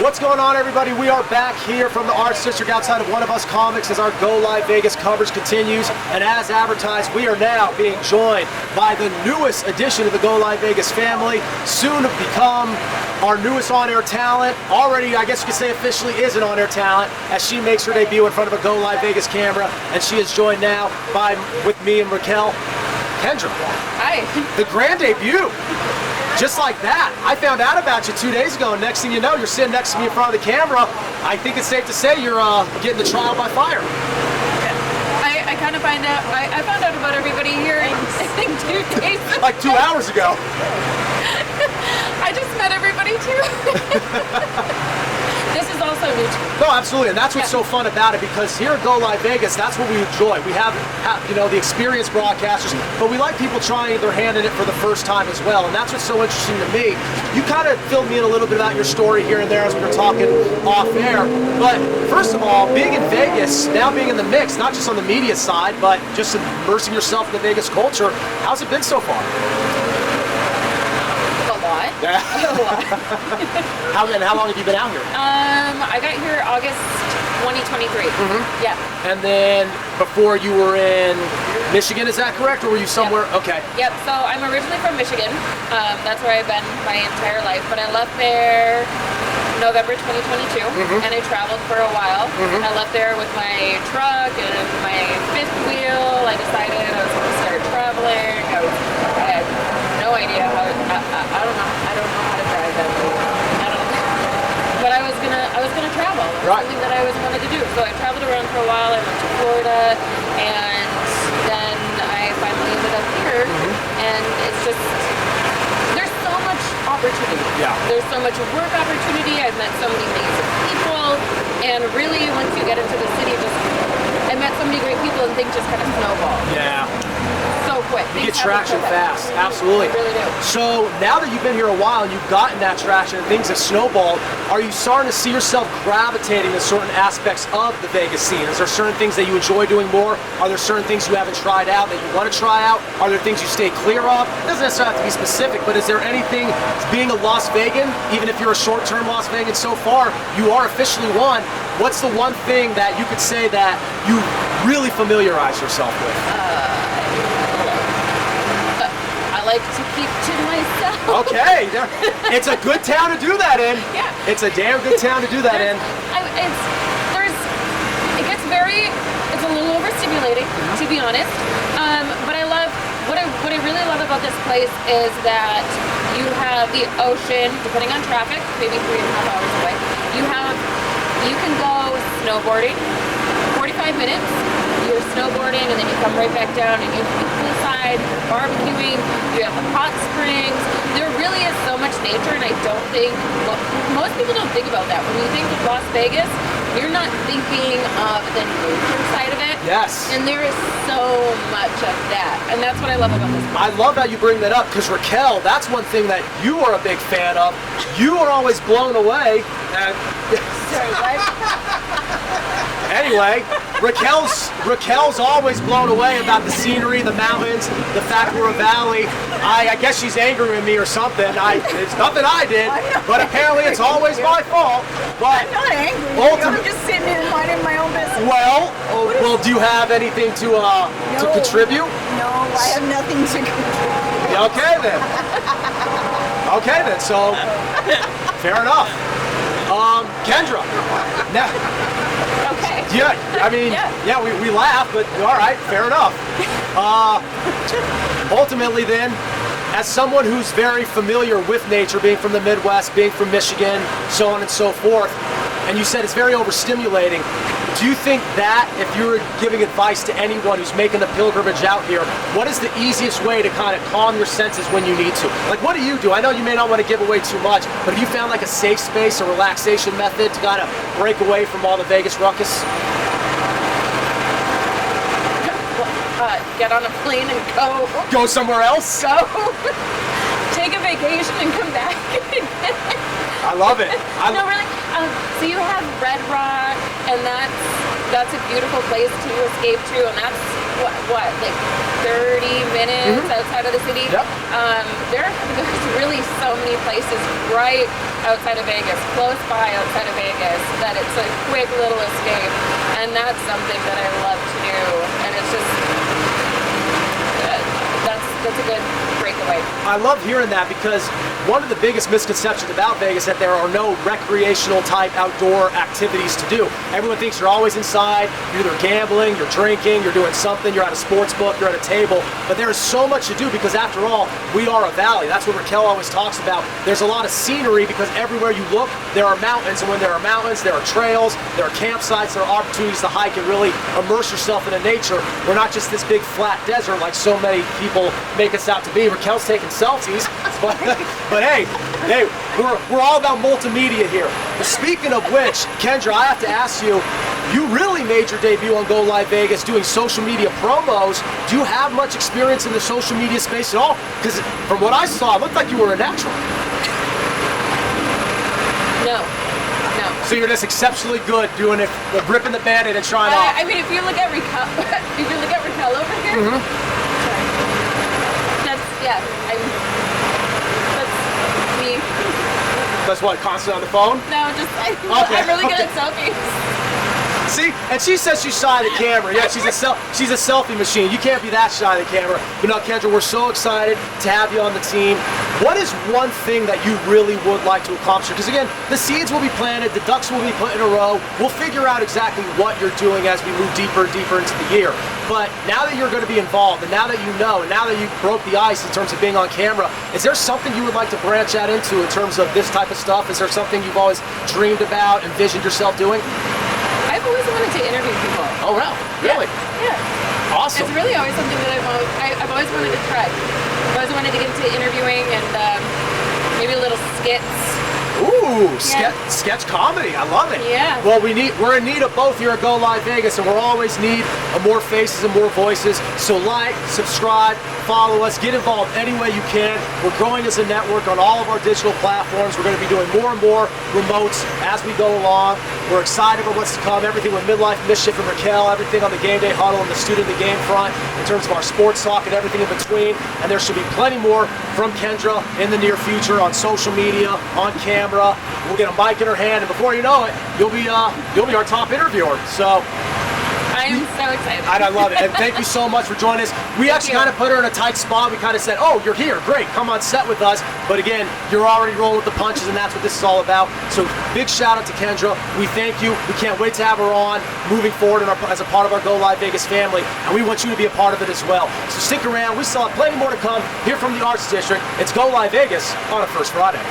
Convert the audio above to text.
What's going on, everybody? We are back here from the Arts District outside of One of Us Comics as our Go Live Vegas coverage continues. And as advertised, we are now being joined by the newest addition of the Go Live Vegas family, soon to become our newest on-air talent. Already, I guess you could say officially is an on-air talent as she makes her debut in front of a Go Live Vegas camera. And she is joined now with me and Raquel, Kendra. Hi. The grand debut. Just like that. I found out about you 2 days ago, and next thing you know, you're sitting next to me in front of the camera. I think it's safe to say you're getting the trial by fire. I kind of find out, I found out about everybody here in, I think, 2 days ago. Like 2 hours ago. I just met everybody too. This is also new to me. No, absolutely, and that's what's so fun about it, because here at Go Live Vegas, that's what we enjoy. We have the experienced broadcasters, but we like people trying their hand in it for the first time as well, and that's what's so interesting to me. You kind of filled me in a little bit about your story here and there as we were talking off air, but first of all, being in Vegas, now being in the mix, not just on the media side, but just immersing yourself in the Vegas culture, how's it been so far? Yeah. How long have you been out here? I got here August 2023. Yeah. And then before you were in Michigan, is that correct? Or were you somewhere? Yep. Okay. Yep, so I'm originally from Michigan. That's where I've been my entire life, but I left there November 2022, and I traveled for a while. I left there with my truck and my fifth wheel. I decided I was going to start traveling. I had no idea how. I don't know how to drive that wheel. I don't know. But I was gonna travel. It was something that I always wanted to do. So I traveled around for a while. I went to Florida, and then I finally ended up here. And it's just, there's so much opportunity. Yeah. There's so much work opportunity. I've met so many amazing people, and really, once you get into the city, I met so many great people, and things just kind of snowball. Yeah. So quick. You get traction fast, absolutely. I really do. So now that you've been here a while and you've gotten that traction and things have snowballed, are you starting to see yourself gravitating to certain aspects of the Vegas scene? Is there certain things that you enjoy doing more? Are there certain things you haven't tried out that you want to try out? Are there things you stay clear of? It doesn't necessarily have to be specific, but is there anything, being a Las Vegan, even if you're a short-term Las Vegan so far, you are officially one, what's the one thing that you could say that you really familiarize yourself with? I like to keep to myself. Okay, it's a good town to do that in. Yeah. It's a damn good town to do that in. It's a little overstimulating, to be honest. But I love, what I really love about this place is that you have the ocean, depending on traffic, maybe 3.5 hours away. You can go snowboarding, 45 minutes. You're snowboarding, and then you come right back down, and you can be poolside, barbecuing. You have the hot springs. There really is so much nature, and I don't think, most people don't think about that. When you think of Las Vegas, you're not thinking of the nature side of it. Yes. And there is so much of that, and that's what I love about this place. I love how you bring that up, because Raquel, that's one thing that you are a big fan of. You are always blown away. Sorry, what? Anyway, Raquel's always blown away about the scenery, the mountains, the fact we're a valley. I guess she's angry with me or something. It's nothing I did, but apparently it's always my fault. But I'm not angry. I'm just sitting here minding my own business. Well, do you have anything to contribute? No, I have nothing to contribute. Okay then. Okay then. So, fair enough. Kendra. Now. Okay. Yeah, I mean, yeah, we laugh, but all right, fair enough. Ultimately then, as someone who's very familiar with nature, being from the Midwest, being from Michigan, so on and so forth, and you said it's very overstimulating, do you think that if you were giving advice to anyone who's making the pilgrimage out here, what is the easiest way to kind of calm your senses when you need to? Like, what do you do? I know you may not want to give away too much, but have you found like a safe space, a relaxation method to kind of break away from all the Vegas ruckus? Get on a plane and go. Go somewhere else? Go. Take a vacation and come back. I love it. No, really. So you have Red Rock, and that's a beautiful place to escape to, and that's what like 30 minutes outside of the city. Yep. There's really so many places right outside of Vegas, close by outside of Vegas, that it's a quick little escape. And that's something that I love to do. And it's just, that's a good breakaway. I love hearing that because one of the biggest misconceptions about Vegas is that there are no recreational type outdoor activities to do. Everyone thinks you're always inside, you're either gambling, you're drinking, you're doing something, you're at a sports book, you're at a table, but there is so much to do because after all, we are a valley. That's what Raquel always talks about. There's a lot of scenery because everywhere you look, there are mountains, and when there are mountains, there are trails, there are campsites, there are opportunities to hike and really immerse yourself in the nature. We're not just this big flat desert like so many people make us out to be. Raquel's taking selfies, but hey, we're all about multimedia here. But speaking of which, Kendra, I have to ask you, you really made your debut on Go Live Vegas doing social media promos. Do you have much experience in the social media space at all? Because from what I saw, it looked like you were a natural. No. So you're just exceptionally good doing it, ripping the Band-Aid and trying off. I mean, if you look at Raquel, over here, that's me. That's what, constantly on the phone? No, I'm really good at selfies. See, and she says she's shy of the camera. Yeah, she's a selfie machine. You can't be that shy of the camera. But no, Kendra, we're so excited to have you on the team. What is one thing that you really would like to accomplish? Because again, the seeds will be planted, the ducks will be put in a row. We'll figure out exactly what you're doing as we move deeper and deeper into the year. But now that you're going to be involved, and now that you know, and now that you broke the ice in terms of being on camera, is there something you would like to branch out into in terms of this type of stuff? Is there something you've always dreamed about, envisioned yourself doing? I've always wanted to interview people. Oh, wow. Really? Yeah. Awesome. It's really always something that I've always wanted to try. I've always wanted to get into interviewing and maybe little skits. Ooh, sketch comedy. I love it. Yeah. Well, we're in need of both here at Go Live Vegas, and we'll always need more faces and more voices. So like, subscribe, follow us, get involved any way you can. We're growing as a network on all of our digital platforms. We're going to be doing more and more remotes as we go along. We're excited about what's to come. Everything with Midlife Mischief and Raquel, everything on the Game Day Huddle and the Student of the Game front in terms of our sports talk and everything in between. And there should be plenty more from Kendra in the near future on social media, on camera. We'll get a mic in her hand, and before you know it, you'll be our top interviewer. So I am so excited. And I love it. And thank you so much for joining us. We actually kind of put her in a tight spot. We kind of said, oh, you're here. Great. Come on set with us. But again, you're already rolling with the punches, and that's what this is all about. So big shout out to Kendra. We thank you. We can't wait to have her on moving forward as a part of our Go Live Vegas family. And we want you to be a part of it as well. So stick around. We still have plenty more to come here from the Arts District. It's Go Live Vegas on a First Friday.